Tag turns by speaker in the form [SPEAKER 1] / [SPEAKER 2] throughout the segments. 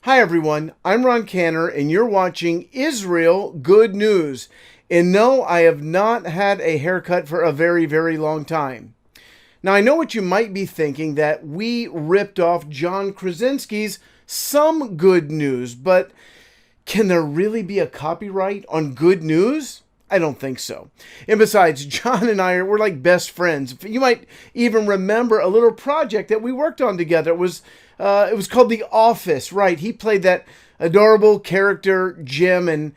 [SPEAKER 1] Hi everyone, I'm Ron Canner and you're watching Israel Good News. And no, I have not had a haircut for a very, very long time. Now I know what you might be thinking, that we ripped off John Krasinski's Some Good News, but can there really be a copyright on good news? I don't think so. And besides, John and we're like best friends. You might even remember a little project that we worked on together. It was called The Office, right? He played that adorable character, Jim, and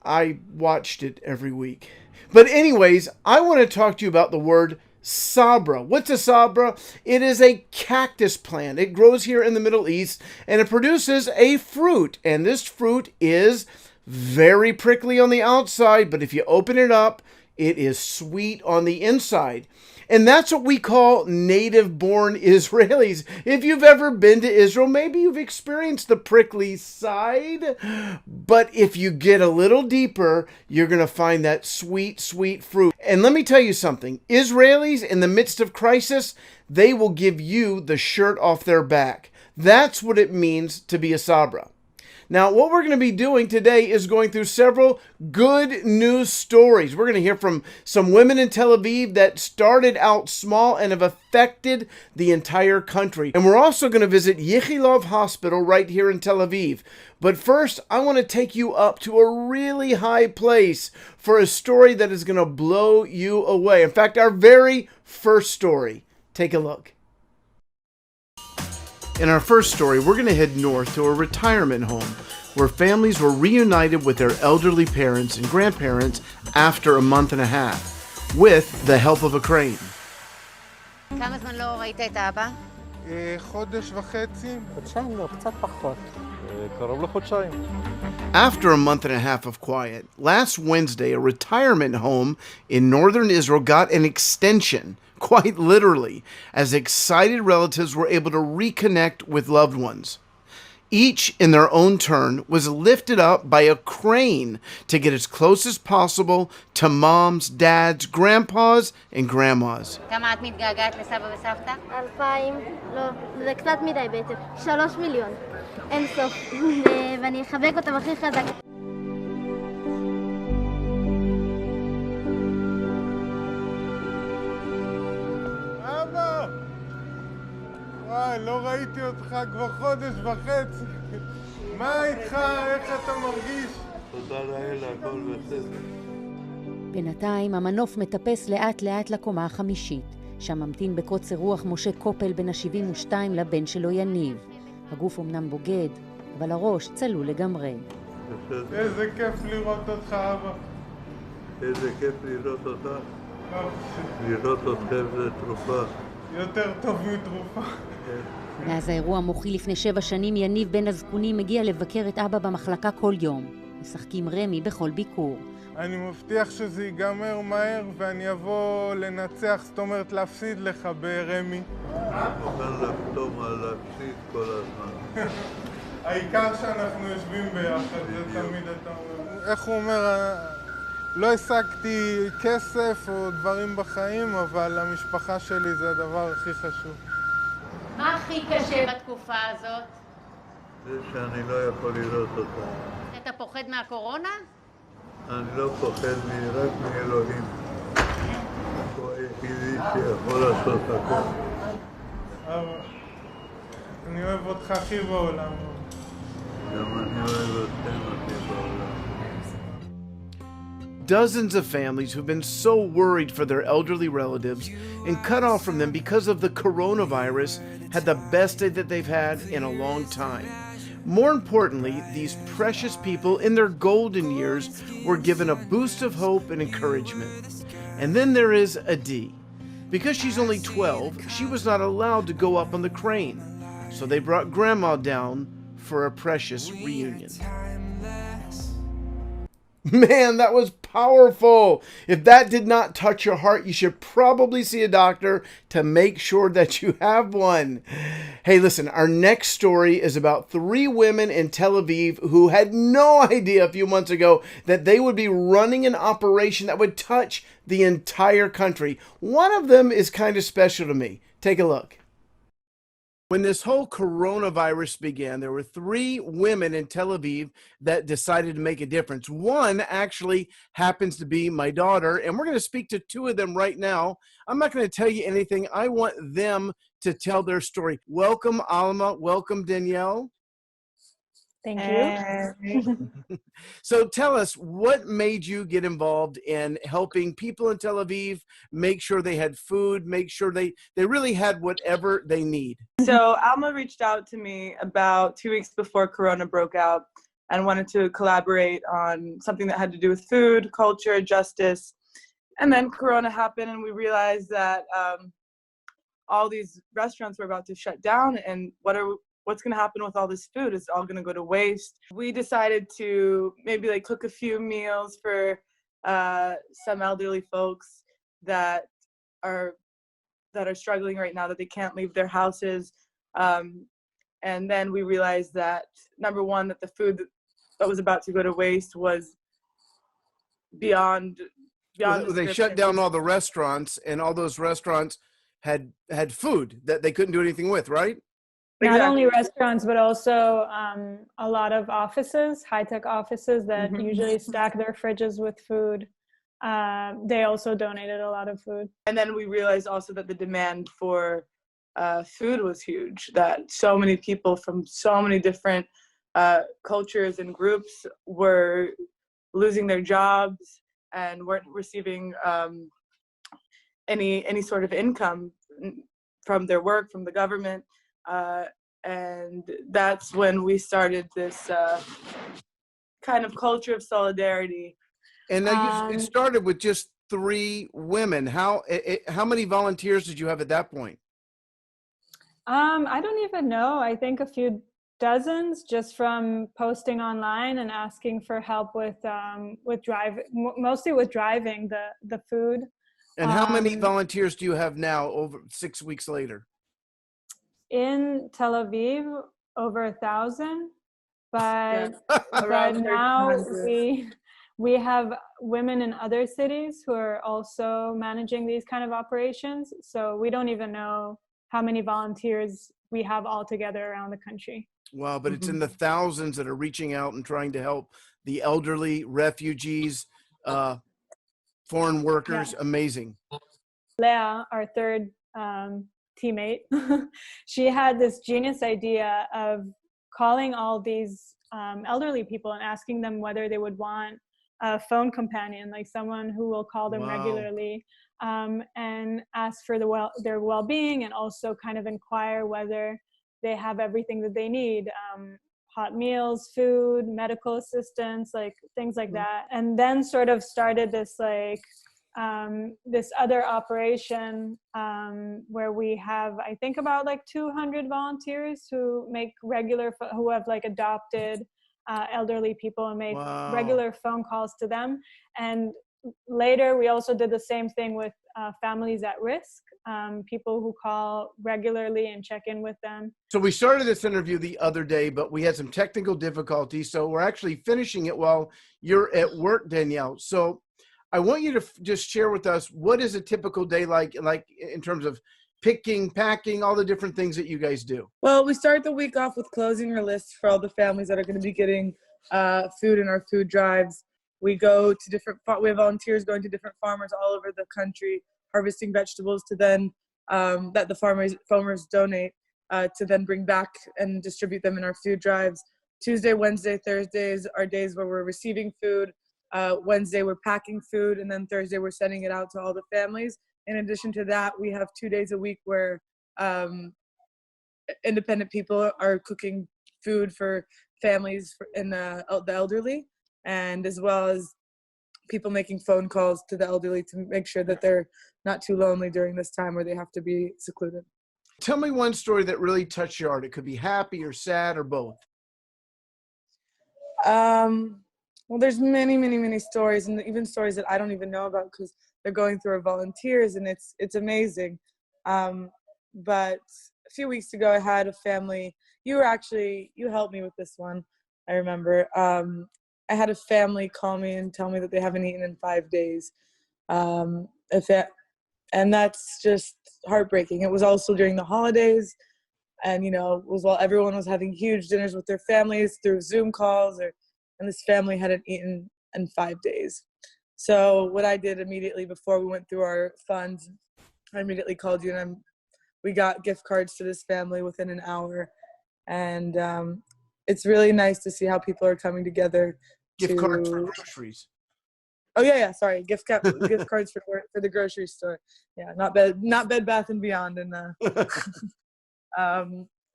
[SPEAKER 1] I watched it every week. But anyways, I want to talk to you about the word sabra. What's a sabra? It is a cactus plant. It grows here in the Middle East, and it produces a fruit. And this fruit is very prickly on the outside, but if you open it up, it is sweet on the inside. And that's what we call native-born Israelis. If you've ever been to Israel, maybe you've experienced the prickly side. But if you get a little deeper, you're going to find that sweet, sweet fruit. And let me tell you something. Israelis, in the midst of crisis, they will give you the shirt off their back. That's what it means to be a sabra. Now, what we're going to be doing today is going through several good news stories. We're going to hear from some women in Tel Aviv that started out small and have affected the entire country. And we're also going to visit Yale Hospital right here in Tel Aviv. But first, I want to take you up to a really high place for a story that is going to blow you away. In fact, our very first story. Take a look. In our first story, we're going to head north to a retirement home where families were reunited with their elderly parents and grandparents after a month and a half, with the help of a crane.
[SPEAKER 2] כמה זמן לא ראית את האבא?
[SPEAKER 3] חודש וחצי.
[SPEAKER 4] חודשיים לא, קצת פחות. קרוב לחודשיים.
[SPEAKER 1] After a month and a half of quiet, last Wednesday, a retirement home in northern Israel got an extension, quite literally, as excited relatives were able to reconnect with loved ones. Each, in their own turn, was lifted up by a crane to get as close as possible to moms, dads, grandpas, and grandmas.
[SPEAKER 2] כמה את מתגעגעת לסבא וסבתא?
[SPEAKER 5] 2,000, לא, זה קצת מדי בעצם. 3 מיליון, אין סוף. ואני אחבק אותם הכי חזק.
[SPEAKER 3] אבא! וואי, לא ראיתי אותך כבר חודש וחצי. מה איתך? איך אתה מרגיש?
[SPEAKER 4] תודה לאל, הכל בסדר.
[SPEAKER 6] בינתיים המנוף מטפס לאט לאט לקומה החמישית, שם ממתין בקוצר רוח משה קופל בן ה-72 לבן שלו יניב. הגוף אמנם בוגד, אבל הראש צלול לגמרי.
[SPEAKER 3] איזה כיף לראות אותך, אבא.
[SPEAKER 4] איזה כיף לראות אותך. לראות אתכם זה תרופה.
[SPEAKER 3] יותר טוב מתרופה.
[SPEAKER 6] מאז האירוע המוחי לפני 7 שנים, יניב בן הזקונים מגיע לבקר את אבא במחלקה כל יום. משחקים רמי בכל ביקור.
[SPEAKER 3] אני מבטיח שזה ייגמר מהר ואני אבוא לנצח, זאת אומרת להפסיד לך ברמי.
[SPEAKER 4] מוכן לחתום על להפסיד כל הזמן.
[SPEAKER 3] העיקר שאנחנו יושבים ביחד, זה תמיד אתה אומר. איך הוא אומר, לא השגתי כסף או דברים בחיים, אבל המשפחה שלי זה הדבר הכי חשוב.
[SPEAKER 2] מה הכי קשה בתקופה הזאת?
[SPEAKER 4] זה שאני לא יכול לראות אותה.
[SPEAKER 2] אתה פוחד מהקורונה?
[SPEAKER 4] אני לא פוחד רק מאלוהים. הוא היחידי שיכול לעשות הכל.
[SPEAKER 3] אבל אני אוהב אותך הכי בעולם.
[SPEAKER 4] גם אני אוהב אתכם הכי בעולם.
[SPEAKER 1] Dozens of families who've been so worried for their elderly relatives and cut off from them because of the coronavirus had the best day that they've had in a long time. More importantly, these precious people in their golden years were given a boost of hope and encouragement. And then there is Adi. Because she's only 12, she was not allowed to go up on the crane. So they brought Grandma down for a precious reunion. Man, that was powerful. If that did not touch your heart, you should probably see a doctor to make sure that you have one. Hey, listen, our next story is about 3 women in Tel Aviv who had no idea a few months ago that they would be running an operation that would touch the entire country. One of them is kind of special to me. Take a look. When this whole coronavirus began, there were 3 women in Tel Aviv that decided to make a difference. One actually happens to be my daughter, and we're going to speak to 2 of them right now. I'm not going to tell you anything. I want them to tell their story. Welcome, Alma. Welcome, Danielle.
[SPEAKER 7] Thank you.
[SPEAKER 1] So tell us, what made you get involved in helping people in Tel Aviv make sure they had food, make sure they really had whatever they need?
[SPEAKER 8] So Alma reached out to me about 2 weeks before Corona broke out and wanted to collaborate on something that had to do with food, culture, justice. And then Corona happened and we realized that all these restaurants were about to shut down, and what's going to happen with all this food? It's all going to go to waste. We decided to maybe like cook a few meals for some elderly folks that are struggling right now, that they can't leave their houses. And then we realized that, number one, that the food that was about to go to waste was beyond
[SPEAKER 1] They shut down all the restaurants, and all those restaurants had food that they couldn't do anything with, right?
[SPEAKER 7] Not only restaurants, but also a lot of offices, high-tech offices that usually stack their fridges with food. They also donated a lot of food.
[SPEAKER 8] And then we realized also that the demand for food was huge, that so many people from so many different cultures and groups were losing their jobs and weren't receiving any sort of income from their work, from the government. And that's when we started this kind of culture of solidarity.
[SPEAKER 1] And now it started with just 3 women. How many volunteers did you have at that point?
[SPEAKER 7] I don't even know. I think a few dozens, just from posting online and asking for help with mostly with driving the food.
[SPEAKER 1] And how many volunteers do you have now, over 6 weeks later?
[SPEAKER 7] In Tel Aviv, over 1,000, but
[SPEAKER 8] Around
[SPEAKER 7] now
[SPEAKER 8] 1,300.
[SPEAKER 7] we have women in other cities who are also managing these kind of operations. So we don't even know how many volunteers we have all together around the country.
[SPEAKER 1] Wow, but it's in the thousands that are reaching out and trying to help the elderly, refugees, foreign workers. Yeah. Amazing.
[SPEAKER 7] Leah, our third teammate, she had this genius idea of calling all these elderly people and asking them whether they would want a phone companion, like someone who will call them regularly, and ask for their well-being, and also kind of inquire whether they have everything that they need, hot meals, food, medical assistance, like things like that. And then sort of started this this other operation where we have, I think, about like 200 volunteers who have like adopted elderly people and make regular phone calls to them. And later we also did the same thing with families at risk, people who call regularly and check in with them. So
[SPEAKER 1] we started this interview the other day, but we had some technical difficulties. So we're actually finishing it while you're at work, Danielle. So I want you to just share with us, what is a typical day like in terms of picking, packing, all the different things that you guys do?
[SPEAKER 8] Well, we start the week off with closing our list for all the families that are going to be getting food in our food drives. We go to we have volunteers going to different farmers all over the country, harvesting vegetables to then, that the farmers donate to then bring back and distribute them in our food drives. Tuesday, Wednesday, Thursdays are days where we're receiving food. Wednesday, we're packing food, and then Thursday, we're sending it out to all the families. In addition to that, we have 2 days a week where independent people are cooking food for families in the elderly, and as well as people making phone calls to the elderly to make sure that they're not too lonely during this time where they have to be secluded.
[SPEAKER 1] Tell me one story that really touched your heart. It could be happy or sad or both.
[SPEAKER 8] Well, there's many, many, many stories, and even stories that I don't even know about because they're going through our volunteers, and it's amazing. But a few weeks ago, I had a family. You helped me with this one, I remember. I had a family call me and tell me that they haven't eaten in 5 days. And that's just heartbreaking. It was also during the holidays. And, you know, it was while everyone was having huge dinners with their families through Zoom calls, and this family hadn't eaten in 5 days. So what I did immediately before we went through our funds, I immediately called you, and we got gift cards to this family within an hour. And it's really nice to see how people are coming together.
[SPEAKER 1] Gift cards for groceries.
[SPEAKER 8] Oh yeah, sorry. Gift cards for the grocery store. Yeah, not Bed Bath and Beyond, and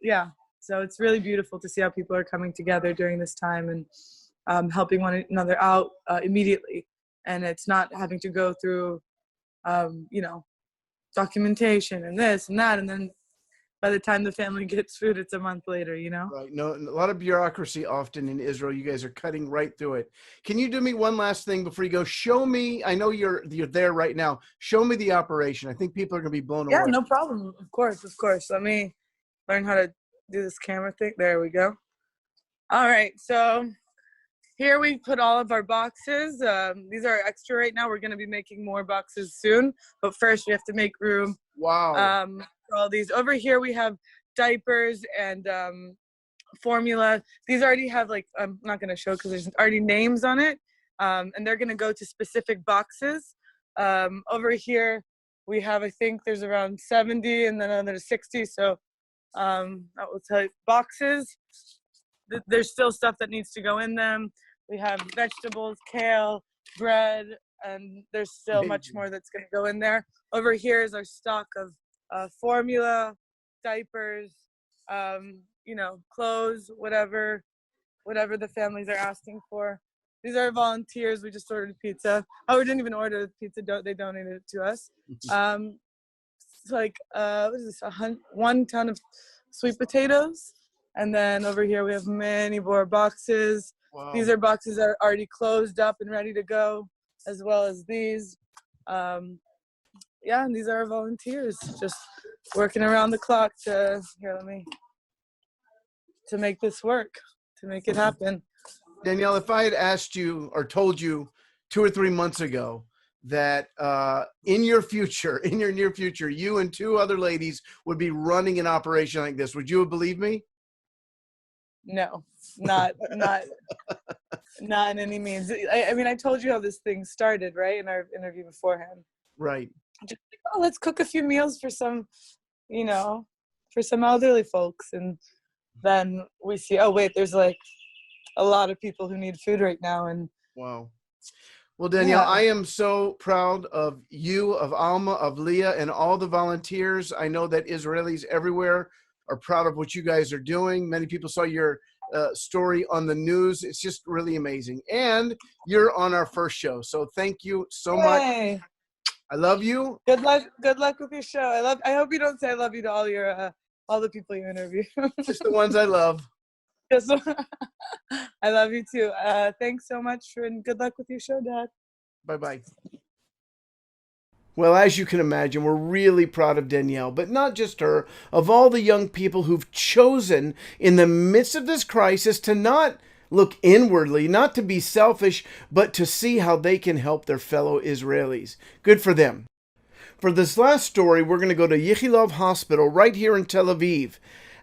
[SPEAKER 8] yeah. So it's really beautiful to see how people are coming together during this time and helping one another out immediately, and it's not having to go through, you know, documentation and this and that, and then by the time the family gets food, it's a month later, you know?
[SPEAKER 1] Right. No, a lot of bureaucracy often in Israel. You guys are cutting right through it. Can you do me one last thing before you go? Show me, I know you're there right now. Show me the operation. I think people are going to be blown away.
[SPEAKER 8] Yeah, no problem. Of course. Let me learn how to do this camera thing. There we go. All right. So here we put all of our boxes. These are extra right now. We're going to be making more boxes soon. But first we have to make room.
[SPEAKER 1] Wow.
[SPEAKER 8] For all these. Over here we have diapers and formula. These already have, like, I'm not going to show because there's already names on it. And they're going to go to specific boxes. Over here we have, I think there's around 70 and then another 60. So I will tell you, boxes, there's still stuff that needs to go in them. We have vegetables, kale, bread, and there's still much more that's going to go in there. Over here is our stock of formula, diapers, you know, clothes, whatever the families are asking for. These are volunteers. We just ordered pizza. Oh, we didn't even order the pizza. They donated it to us. It's like, what is this? 1 ton of sweet potatoes. And then over here we have many more boxes. Wow. These are boxes that are already closed up and ready to go, as well as these. Yeah, and these are our volunteers just working around the clock to make this work, to make it happen.
[SPEAKER 1] Danielle, if I had asked you or told you 2 or 3 months ago that in your near future, you and 2 other ladies would be running an operation like this, would you have believed me?
[SPEAKER 8] No, not in any means. I mean, I told you how this thing started, right, in our interview beforehand.
[SPEAKER 1] Right.
[SPEAKER 8] Just like, oh, let's cook a few meals for some, you know, for some elderly folks. And then we see, oh, wait, there's like a lot of people who need food right now. And
[SPEAKER 1] wow. Well, Danielle, yeah. I am so proud of you, of Alma, of Leah, and all the volunteers. I know that Israelis everywhere are proud of what you guys are doing. Many people saw your story on the news. It's just really amazing. And you're on our first show. So thank you so much. I love you.
[SPEAKER 8] Good luck with your show. I hope you don't say I love you to all the people you interview.
[SPEAKER 1] Just the ones I love.
[SPEAKER 8] I love you too. Thanks so much, and good luck with your show, Dad.
[SPEAKER 1] Bye-bye. Well, as you can imagine, we're really proud of Danielle, but not just her, of all the young people who've chosen in the midst of this crisis to not look inwardly, not to be selfish, but to see how they can help their fellow Israelis. Good for them. For this last story, we're going to go to Yale Hospital right here in Tel Aviv.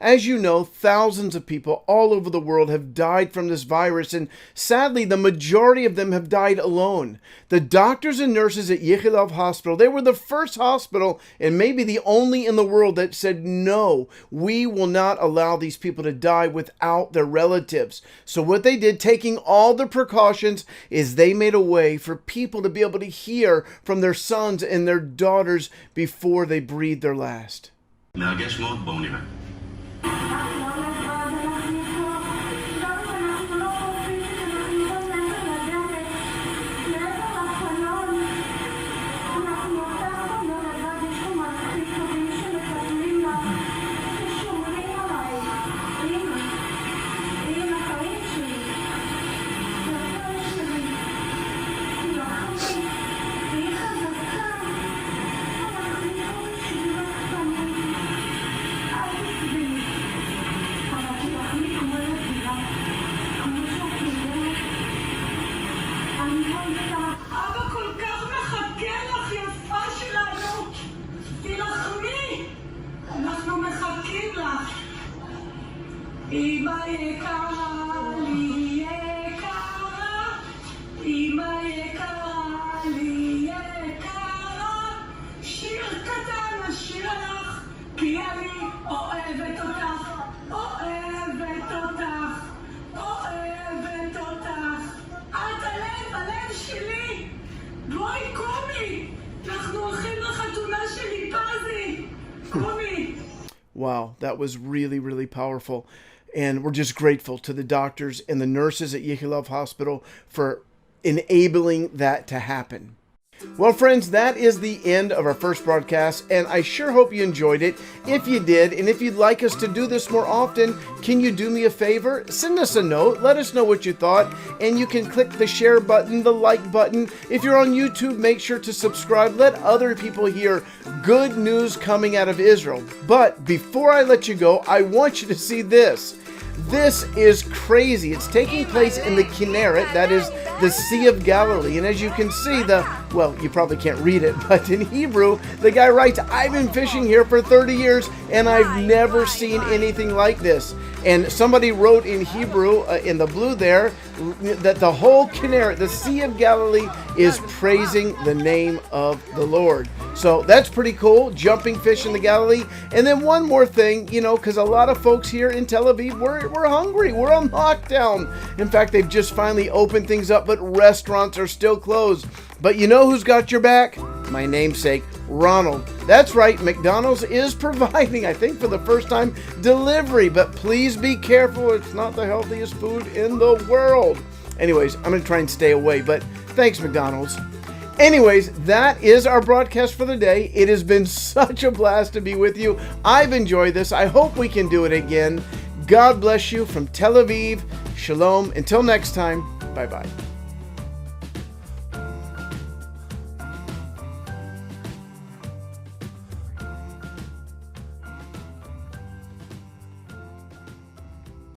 [SPEAKER 1] As you know, thousands of people all over the world have died from this virus, and sadly, the majority of them have died alone. The doctors and nurses at Yale Hospital, they were the first hospital, and maybe the only in the world, that said, no, we will not allow these people to die without their relatives. So what they did, taking all the precautions, is they made a way for people to be able to hear from their sons and their daughters before they breathe their last. Wow, that was really, really powerful. And we're just grateful to the doctors and the nurses at Yale Hospital for enabling that to happen. Well, friends, that is the end of our first broadcast, and I sure hope you enjoyed it. If you did, and if you'd like us to do this more often, can you do me a favor? Send us a note. Let us know what you thought, and you can click the share button, the like button. If you're on YouTube, make sure to subscribe. Let other people hear good news coming out of Israel. But before I let you go, I want you to see this. This is crazy. It's taking place in the Kinneret, that is the Sea of Galilee. And as you can see, well, you probably can't read it, but in Hebrew, the guy writes, I've been fishing here for 30 years and I've never seen anything like this. And somebody wrote in Hebrew, in the blue there, that the whole Kinneret, the Sea of Galilee, is praising the name of the Lord. So that's pretty cool, jumping fish in the Galilee. And then one more thing, because a lot of folks here in Tel Aviv, we're hungry, we're on lockdown. In fact, they've just finally opened things up, but restaurants are still closed. But you know who's got your back? My namesake, Ronald. That's right, McDonald's is providing, I think for the first time, delivery. But please be careful, it's not the healthiest food in the world. Anyways, I'm going to try and stay away, but thanks, McDonald's. Anyways, that is our broadcast for the day. It has been such a blast to be with you. I've enjoyed this. I hope we can do it again. God bless you from Tel Aviv. Shalom. Until next time, bye-bye.